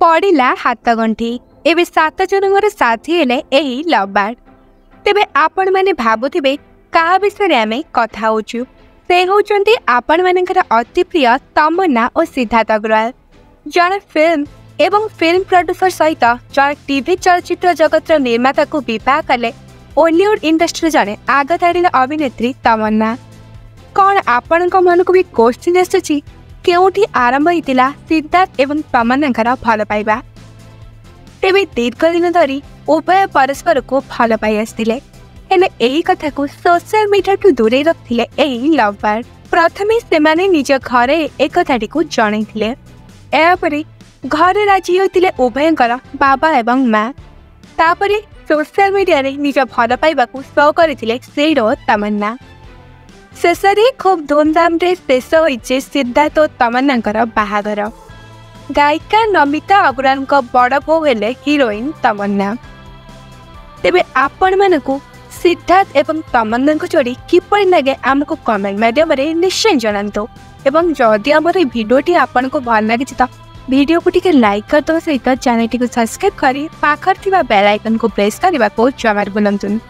पड़ा हाथ गंठी एवं 7 जनवर साथी हेले यही लव बर्ड। तेबे आपण माने भाबुथिबे का विषय आम कथा होचु से होचंती आपण मानकर अति प्रिय तमन्ना और सिद्धार्थ अग्रवाल। जड़े फिल्म एवं फिल्म प्रोड्यूसर सहित जड़े टीवी चलचित्र जगतर निर्माता को विवाह कले बॉलीवुड इंडस्ट्री जड़े आगधाड़ी अभिनेत्री तमन्ना। कौन आपण मन को भी क्वेश्चन आसुची केउठी आरंभ होइतिला सिद्धार्थ एवं तमन्नाकर भल पाइबा। तेबे दीर्घ दिन धरी उभय परस्पर को भल पाई आसथिले हेले एही कथा को सोशल मीडिया ठू दूरे रखथिले एही लव बर्ड। प्रथमे सेमाने निज घरे एक कथाटी को जणैथिले एपरे घरे राजी होइतिले उभयंकर बाबा एवं माँ। तापरे सोशल मीडिया रे निज भल पाइबा को शो करथिले सेड और तमन्ना। शेषे खूब धूमधाम रे शेष होइछे सिद्धार्थ और तमन्नाकर बाहागर। गायिका नमिता अग्रवाल बड़ बो हेले हिरोइन तमन्ना। तेबे आपण मानकु सिद्धार्थ एवं तमन्ना को जोड़ी किपरि लगे आमको कमेंट माध्यम रे निश्चय जणांतो। एवं जदि आमर भिडियोटी आपण को भल लगी तो वीडियो को टिके लाइक करदो सहित चैनल को सब्सक्राइब करी पाखर थिबा बेल आइकन को प्रेस करबा को जमार बुलंतुन।